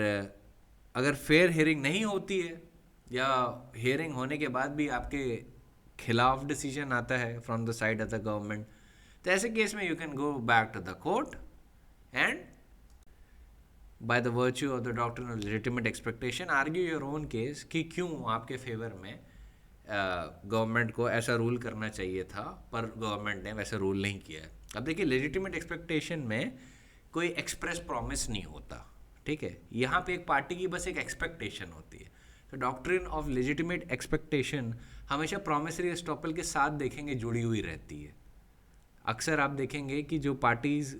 अगर फेयर हियरिंग नहीं होती है या हियरिंग होने के बाद भी आपके खिलाफ डिसीजन आता है from the side of the government, तो ऐसे केस में you can go back to the court and by the virtue of the doctrine of legitimate expectation argue your own case कि क्यों आपके फेवर में गवर्नमेंट को ऐसा रूल करना चाहिए था पर गवर्नमेंट ने वैसा रूल नहीं किया है। अब देखिए, लेजिटिमेट एक्सपेक्टेशन में कोई एक्सप्रेस प्रॉमिस नहीं होता, ठीक है। यहाँ पे एक पार्टी की बस एक एक्सपेक्टेशन होती है। तो डॉक्ट्रिन ऑफ लेजिटिमेट एक्सपेक्टेशन हमेशा प्रॉमिसरी एस्टॉपल के साथ देखेंगे जुड़ी हुई रहती है। अक्सर आप देखेंगे कि जो पार्टीज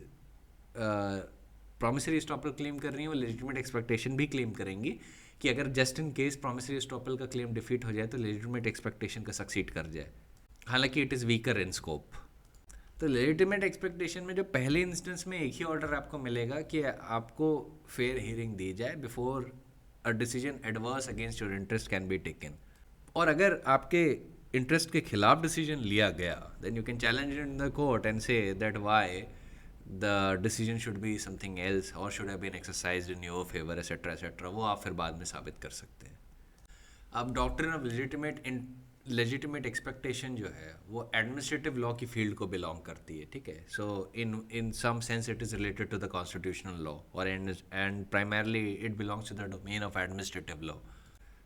प्रॉमिसरी एस्टॉपल क्लेम कर रही हैं वो लेजिटिमेट एक्सपेक्टेशन भी क्लेम करेंगी कि अगर just in case promissory estoppel का क्लेम डिफीट हो जाए तो लेजिटिमेट एक्सपेक्टेशन का सक्सीड कर जाए, हालांकि it is weaker in scope. तो लेजिटिमेट एक्सपेक्टेशन में जो पहले इंस्टेंस में एक ही ऑर्डर आपको मिलेगा कि आपको फेयर हियरिंग दी जाए before a decision adverse against your interest can be taken. और अगर आपके इंटरेस्ट के खिलाफ डिसीजन लिया गया, then you can challenge it in the court and say that why the decision should be something else or should have been exercised in your favor etc etc, वो आप फिर बाद में साबित कर सकते हैं। अब डॉक्ट्रिन ऑफ लेजिटिमेट एक्सपेक्टेशन जो है वो एडमिनिस्ट्रेटिव लॉ की फील्ड को बिलोंग करती है, ठीक है। So in some sense it is related to the constitutional law और and primarily it belongs to the domain of administrative law.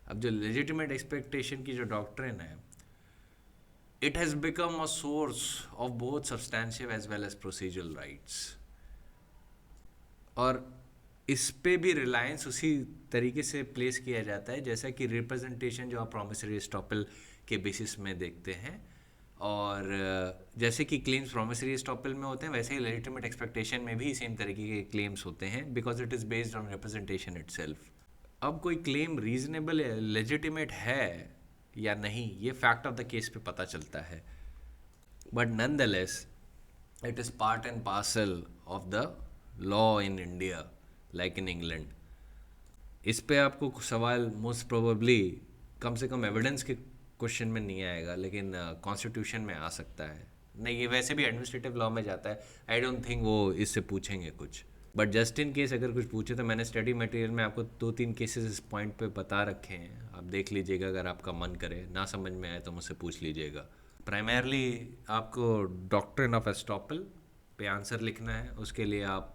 अब जो लेजिटिमेट एक्सपेक्टेशन की जो डॉक्ट्रिन है, it has become a source of both substantive as well as procedural rights, और इस पे भी रिलायंस उसी तरीके से प्लेस किया जाता है जैसा कि रिप्रेजेंटेशन जो आप प्रॉमिसरी एस्टॉपल के बेसिस में देखते हैं, और जैसे कि क्लेम्स प्रॉमिसरी एस्टॉपल में होते हैं वैसे ही लेजिटिमेट एक्सपेक्टेशन में भी सेम तरीके के क्लेम्स होते हैं because it is based on representation itself. अब कोई क्लेम रीजनेबल है, लेजिटिमेट है या नहीं, ये फैक्ट ऑफ द केस पे पता चलता है, but nonetheless it is part and parcel of the law in India like in England. इस पे आपको सवाल मोस्ट प्रोबेबली कम से कम एविडेंस के क्वेश्चन में नहीं आएगा, लेकिन कॉन्स्टिट्यूशन में आ सकता है। नहीं, ये वैसे भी एडमिनिस्ट्रेटिव लॉ में जाता है, आई डोंट थिंक वो इससे पूछेंगे कुछ, बट जस्ट इन केस अगर कुछ पूछे तो मैंने स्टडी मटेरियल में आपको 2-3 केसेस इस पॉइंट पे बता रखे हैं, आप देख लीजिएगा। अगर आपका मन करे, ना समझ में आए तो मुझसे पूछ लीजिएगा। प्राइमरली आपको डॉक्ट्रिन ऑफ एस्टॉपल पे आंसर लिखना है। उसके लिए आप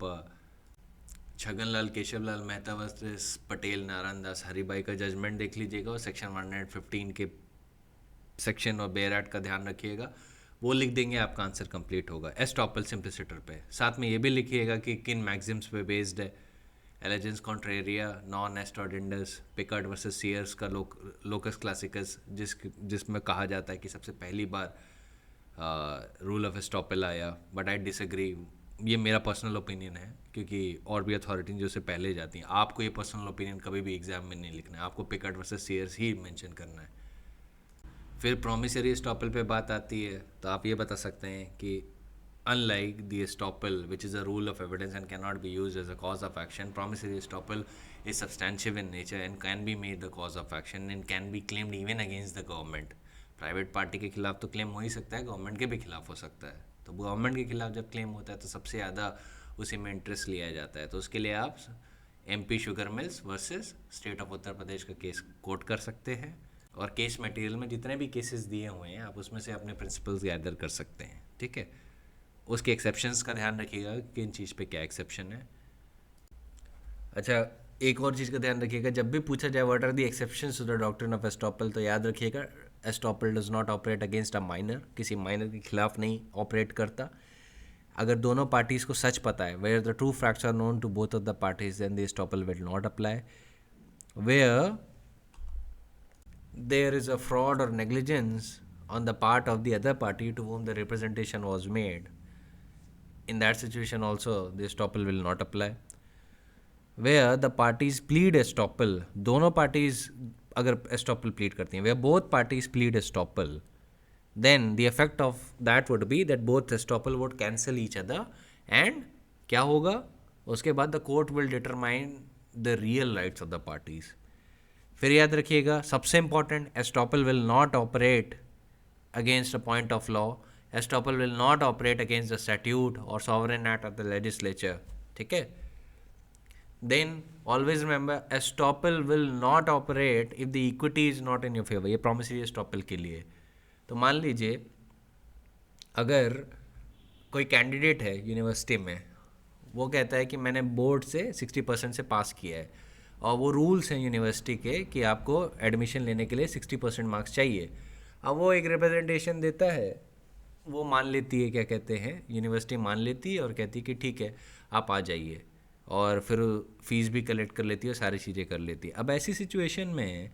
छगनलाल, केशवलाल मेहता वर्सेस पटेल, नारायण दास, हरिबाई का जजमेंट देख लीजिएगा और सेक्शन 115 के सेक्शन और बेयर एक्ट का ध्यान रखिएगा, वो लिख देंगे, आपका आंसर कंप्लीट होगा एस्टॉपल सिंप्लिसिटर पे। साथ में ये भी लिखिएगा कि किन मैक्सिम्स पे बेस्ड है, allegans contraria, non est audiendus, Pickard versus Sears का लोकस क्लासिकस, जिसमें कहा जाता है कि सबसे पहली बार रूल ऑफ एस्टॉपल आया, बट आई डिसएग्री। ये मेरा पर्सनल ओपिनियन है क्योंकि और भी अथॉरिटी जो से पहले जाती हैं। आपको ये पर्सनल ओपिनियन कभी भी एग्जाम में नहीं लिखना है, आपको पिकार्ड वर्सेस सीयर्स ही मेंशन करना है। फिर प्रॉमिसरी एस्टॉपल पे बात आती है तो आप ये बता सकते हैं कि unlike the estoppel which is a rule of evidence and can not be use as a cause of action, promissory estoppel is substantive in nature and can be made the cause of action and can be claimed even against the government. Private party के खिलाफ तो क्लेम हो ही सकता है, गवर्नमेंट के भी खिलाफ हो सकता है। तो गवर्नमेंट के खिलाफ जब क्लेम होता है तो सबसे ज़्यादा उसी में इंटरेस्ट लिया जाता है। तो उसके लिए आप MP sugar mills versus state of Uttar Pradesh का केस कोट कर सकते हैं, और केस मटेरियल में जितने भी केसेस दिए हुए हैं आप उसमें से अपने प्रिंसिपल्स गैदर कर सकते हैं, ठीक है। उसके एक्सेप्शंस का ध्यान रखिएगा कि इन चीज़ पे क्या एक्सेप्शन है। अच्छा, एक और चीज़ का ध्यान रखिएगा, जब भी पूछा जाए what are the exceptions to the doctrine of estoppel, तो याद रखिएगा estoppel does not operate against a minor, किसी माइनर के खिलाफ नहीं ऑपरेट करता। अगर दोनों पार्टीज को सच पता है, where the true facts are known to both of the parties, then the estoppel will not apply. Where there is a fraud or negligence on the part of the other party to whom the representation was made, in that situation also the estoppel will not apply. Where the parties plead estoppel, दोनों parties अगर estoppel plead करती हैं, where both parties plead estoppel, then the effect of that would be that both estoppel would cancel each other, and क्या होगा उसके बाद the court will determine the real rights of the parties. फिर याद रखिएगा सबसे important, estoppel will not operate against a point of law, estoppel will not operate against the statute और sovereign act of the legislature, ठीक है। Then always remember estoppel will not operate if the equity is not in your favour, ये प्रॉमिसरी एस्टॉपल के लिए। तो मान लीजिए अगर कोई कैंडिडेट है यूनिवर्सिटी में, वो कहता है कि मैंने बोर्ड से 60% से पास किया है, और वो रूल्स हैं यूनिवर्सिटी के कि आपको एडमिशन लेने के लिए 60% मार्क्स चाहिए। अब वो एक रिप्रेजेंटेशन देता है, वो मान लेती है, क्या कहते हैं, यूनिवर्सिटी मान लेती है और कहती है कि ठीक है आप आ जाइए, और फिर फ़ीस भी कलेक्ट कर लेती है और सारी चीज़ें कर लेती है। अब ऐसी सिचुएशन में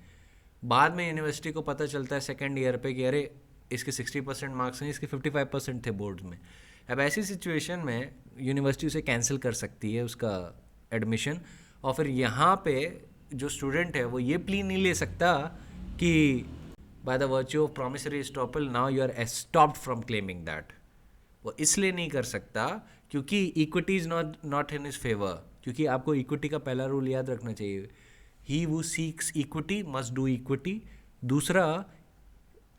बाद में यूनिवर्सिटी को पता चलता है सेकेंड ईयर पे कि अरे इसके 60% मार्क्स नहीं, इसके 55% थे बोर्ड में। अब ऐसी सिचुएशन में यूनिवर्सिटी उसे कैंसिल कर सकती है उसका एडमिशन, और फिर यहाँ पे जो स्टूडेंट है वो ये प्ली नहीं ले सकता कि by the virtue of promissory estoppel now you are stopped from claiming that. वो इसलिए नहीं कर सकता क्योंकि equity is not in his favour, क्योंकि आपको इक्विटी का पहला रूल याद रखना चाहिए, he who seeks equity must do equity. दूसरा,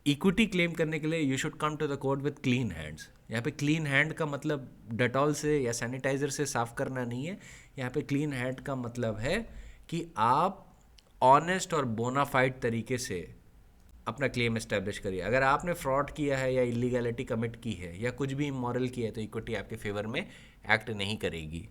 इक्विटी क्लेम करने के लिए you should come to the court with clean hands. यहाँ पे क्लीन हैंड का मतलब डेटॉल से या सैनिटाइज़र से साफ़ करना नहीं है, यहाँ पे क्लीन हैंड का मतलब है कि आप ऑनेस्ट और बोनाफाइड तरीके से अपना क्लेम एस्टेब्लिश करिए। अगर आपने फ्रॉड किया है या इलीगैलिटी कमिट की है या कुछ भी इमोरल किया है तो इक्विटी आपके फेवर में एक्ट नहीं करेगी।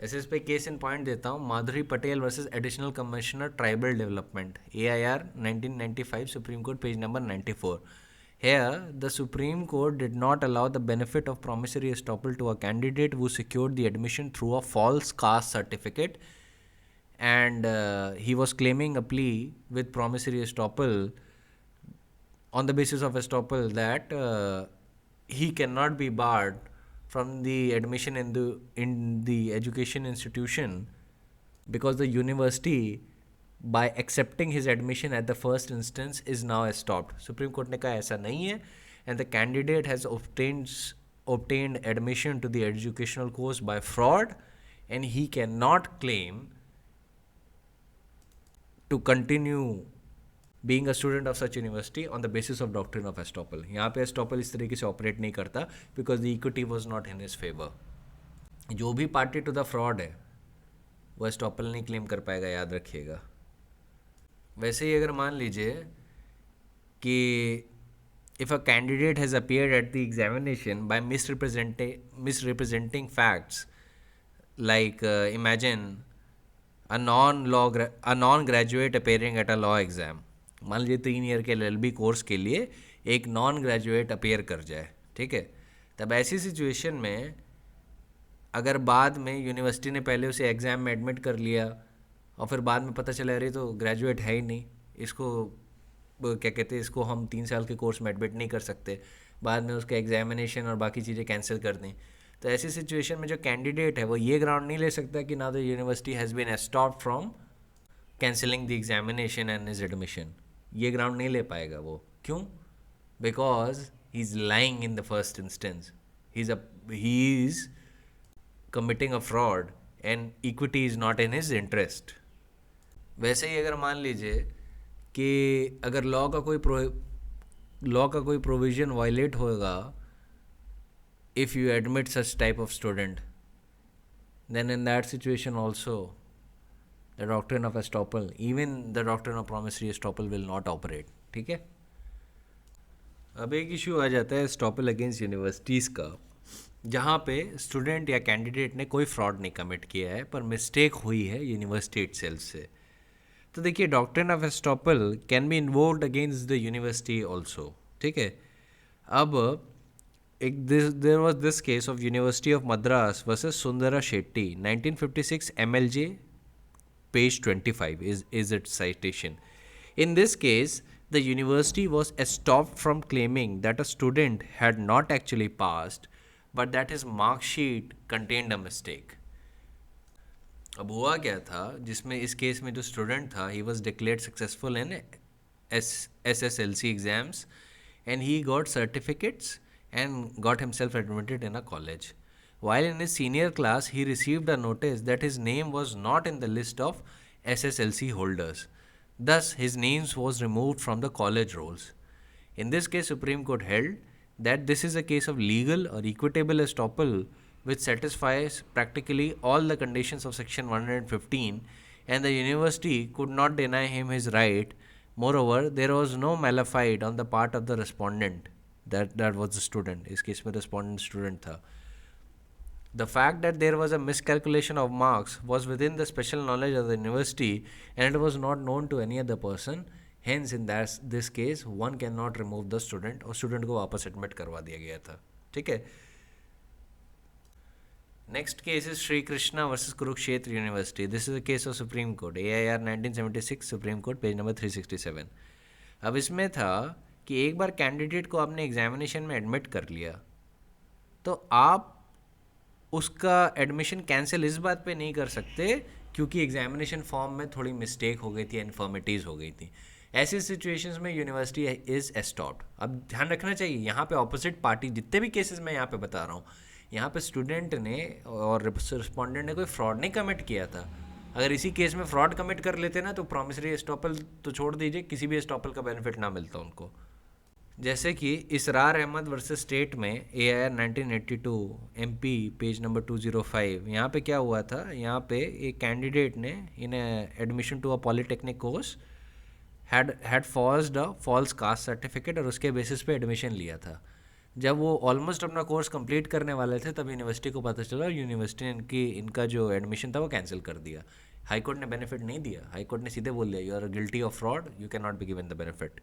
ऐसे इस पे केस इन पॉइंट देता हूँ, Madhuri Patel versus additional commissioner tribal development, AIR 1995, supreme court, page number 94। Here, the Supreme Court did not allow the benefit of promissory estoppel to a candidate who secured the admission through a false caste certificate, and he was claiming a plea with promissory estoppel on the basis of estoppel that he cannot be barred from the admission in the education institution because the university, by accepting his admission at the first instance, is now stopped. Supreme Court ने कहा ऐसा नहीं है, and the candidate has obtained admission to the educational course by fraud, and he cannot claim to continue being a student of such university on the basis of doctrine of estoppel. यहाँ पे estoppel इस तरीके से ऑपरेट नहीं करता because the equity was not in his favor. जो भी पार्टी टू द फ्रॉड है वो estoppel नहीं क्लेम कर पाएगा, याद रखिएगा। वैसे ही अगर मान लीजिए कि if a candidate has appeared at the examination by misrepresenting facts, like imagine a non-graduate appearing at a law exam. मान लीजिए 3 ईयर के LLB कोर्स के लिए एक नॉन ग्रेजुएट अपेयर कर जाए, ठीक है। तब ऐसी सिचुएशन में अगर बाद में यूनिवर्सिटी ने पहले उसे एग्ज़ाम में एडमिट कर लिया और फिर बाद में पता चला अरे तो ग्रेजुएट है ही नहीं, इसको क्या कहते हैं, इसको हम 3 साल के कोर्स में एडमिट नहीं कर सकते, बाद में उसका एग्जामिनेशन और बाकी चीज़ें कैंसिल कर दें, तो ऐसी सिचुएशन में जो कैंडिडेट है वो ये ग्राउंड नहीं ले सकता कि ना the university has been estopped from cancelling the examination and his admission. ये ग्राउंड नहीं ले पाएगा वो। क्यों? Because he is lying in the first instance, he is committing a fraud and equity is not in his interest. वैसे ही अगर मान लीजिए कि अगर लॉ का कोई प्रोविज़न वायलेट होगा if you admit such type of student, then in that situation also the doctrine of estoppel, even the doctrine of promissory estoppel will not operate, ठीक है। अब एक इशू आ जाता है estoppel अगेंस्ट यूनिवर्सिटीज़ का, जहाँ पे स्टूडेंट या कैंडिडेट ने कोई फ्रॉड नहीं कमिट किया है पर मिस्टेक हुई है यूनिवर्सिटी इटसेल्फ से। तो देखिए doctrine of estoppel can be invoked against the university also. ठीक है, अब एक there was this case of university of Madras versus Sundara Shetty 1956 MLJ page 25 is its citation. In this case, the university was stopped from claiming that a student had not actually passed, but that his mark sheet contained a mistake. अब हुआ क्या था, जिसमें इस केस में जो स्टूडेंट था, he was declared successful in SSLC exams and he got certificates and got himself admitted in a college. While in his senior class, he received a notice that his name was not in the list of SSLC holders. Thus, his name was removed from the college rolls. In this case, Supreme Court held that this is a case of legal or equitable estoppel which satisfies practically all the conditions of Section 115, and the university could not deny him his right. Moreover, there was no malafide on the part of the respondent. That was the student. इस केस में respondent student था. The fact that there was a miscalculation of marks was within the special knowledge of the university and it was not known to any other person. Hence, in this case, one cannot remove the student और student को वापस admit करवा दिया गया था. ठीक है. Next case is Sri Krishna versus Kurukshetra University. This is a case of Supreme Court. AIR 1976 Supreme Court page number 367. अब इसमें था कि एक बार कैंडिडेट को आपने एग्जामिनेशन में एडमिट कर लिया तो आप उसका एडमिशन कैंसिल इस बात पे नहीं कर सकते क्योंकि एग्जामिनेशन फॉर्म में थोड़ी मिस्टेक हो गई थी, इन्फॉर्मिटीज़ हो गई थी। ऐसी सिचुएशंस में यूनिवर्सिटी इज़ एस्टॉप्ड। अब ध्यान रखना चाहिए यहाँ पे ऑपोजिट पार्टी, जितने भी केसेस मैं यहाँ पे बता रहा हूँ, यहाँ पे स्टूडेंट ने और रिस्पॉन्डेंट ने कोई फ्रॉड नहीं कमिट किया था। अगर इसी केस में फ्रॉड कमिट कर लेते ना तो प्रॉमिसरी एस्टॉपल तो छोड़ दीजिए, किसी भी एस्टॉपल का बेनिफिट ना मिलता उनको। जैसे कि इसरार अहमद वर्सेस स्टेट में AIR 1982 MP पेज नंबर 205। यहाँ पे क्या हुआ था, यहाँ पे एक कैंडिडेट ने in admission to a polytechnic course had forged a false caste certificate और उसके बेसिस पे एडमिशन लिया था। जब वो ऑलमोस्ट अपना कोर्स कंप्लीट करने वाले थे तब यूनिवर्सिटी को पता चला और यूनिवर्सिटी ने इनका जो एडमिशन था वो कैंसिल कर दिया। हाई कोर्ट ने बेनिफिट नहीं दिया, हाई कोर्ट ने सीधे बोल दिया you are guilty of fraud, you can not be given the benefit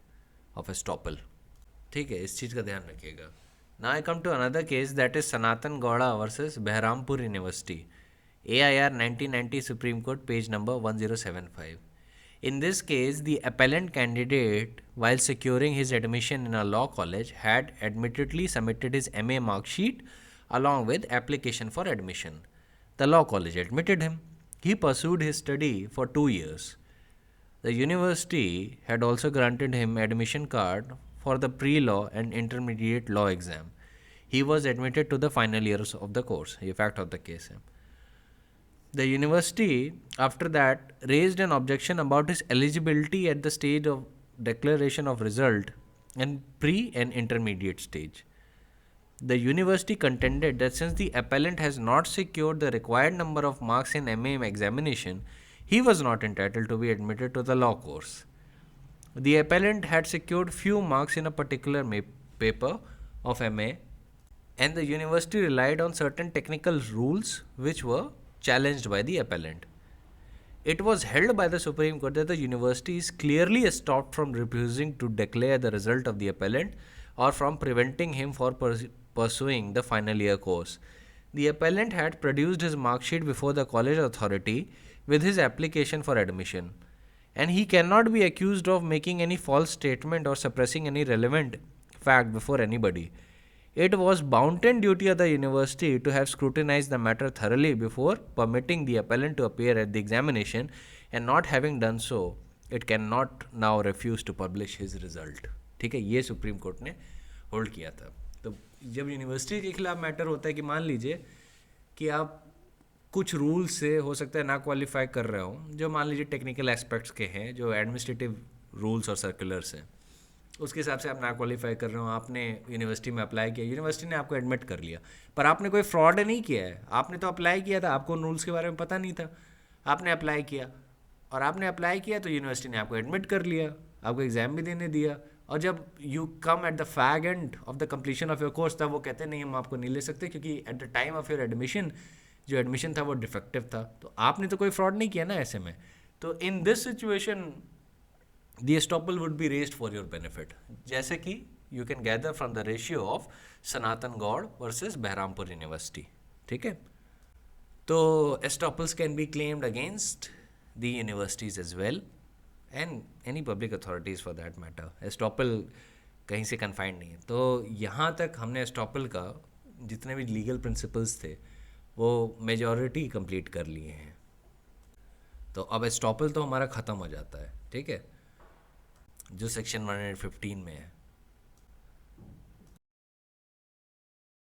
of estoppel. ठीक है, इस चीज़ का ध्यान रखिएगा। Now I come to another case that is Sanatan Gauda versus Berhampur university, AIR 1990 Supreme Court page number 1075. In this case, the appellant candidate, while securing his admission in a law college, had admittedly submitted his MA mark sheet along with application for admission. The law college admitted him. He pursued his study for 2 years. The university had also granted him admission card for the pre-law and intermediate law exam. He was admitted to the final years of the course. ये fact of the case है. The university, after that, raised an objection about his eligibility at the stage of declaration of result and pre and intermediate stage. The university contended that since the appellant has not secured the required number of marks in MA examination, he was not entitled to be admitted to the law course. The appellant had secured few marks in a particular paper of MA, and the university relied on certain technical rules which were challenged by the appellant. It was held by the Supreme Court that the university is clearly stopped from refusing to declare the result of the appellant or from preventing him from pursuing the final year course. The appellant had produced his mark sheet before the college authority with his application for admission, and he cannot be accused of making any false statement or suppressing any relevant fact before anybody. It was bounden duty of the university to have scrutinized the matter thoroughly before permitting the appellant to appear at the examination, and not having done so, it cannot now refuse to publish his result. ठीक है, ये सुप्रीम कोर्ट ने होल्ड किया था। तो जब यूनिवर्सिटी के खिलाफ मैटर होता है कि मान लीजिए कि आप कुछ रूल से हो सकता है ना क्वालिफाई कर रहे हो, जो मान लीजिए टेक्निकल एस्पेक्ट्स के हैं, जो एडमिनिस्ट्रेटिव रूल्स और सर्कुलर्स हैं, उसके हिसाब से आप ना क्वालिफाई कर रहे हो, आपने यूनिवर्सिटी में अप्लाई किया, यूनिवर्सिटी ने आपको एडमिट कर लिया, पर आपने कोई फ्रॉड नहीं किया है, आपने तो अप्लाई किया था, आपको रूल्स के बारे में पता नहीं था, आपने अप्लाई किया और आपने अप्लाई किया तो यूनिवर्सिटी ने आपको एडमिट कर लिया, आपको एग्ज़ाम भी देने दिया, और जब you come at the fag end of the completion of your course, तब वो कहते हैं नहीं हम आपको नहीं ले सकते क्योंकि eight the time of your admission जो एडमिशन था वो डिफेक्टिव था, तो आपने तो कोई फ्रॉड नहीं किया ना ऐसे में। तो in this situation the estoppel would be raised for your benefit, जैसे कि you can gather from the ratio of Sanatan Gaud versus Behrampur University, ठीक है। तो estoppels can be claimed against the universities as well and any public authorities for that matter. estoppel कहीं से confined नहीं है। तो यहाँ तक हमने estoppel का जितने भी legal principles थे वो majority complete कर लिए हैं। तो अब estoppel तो हमारा ख़त्म हो जाता है, ठीक है, जो सेक्शन 115 में है।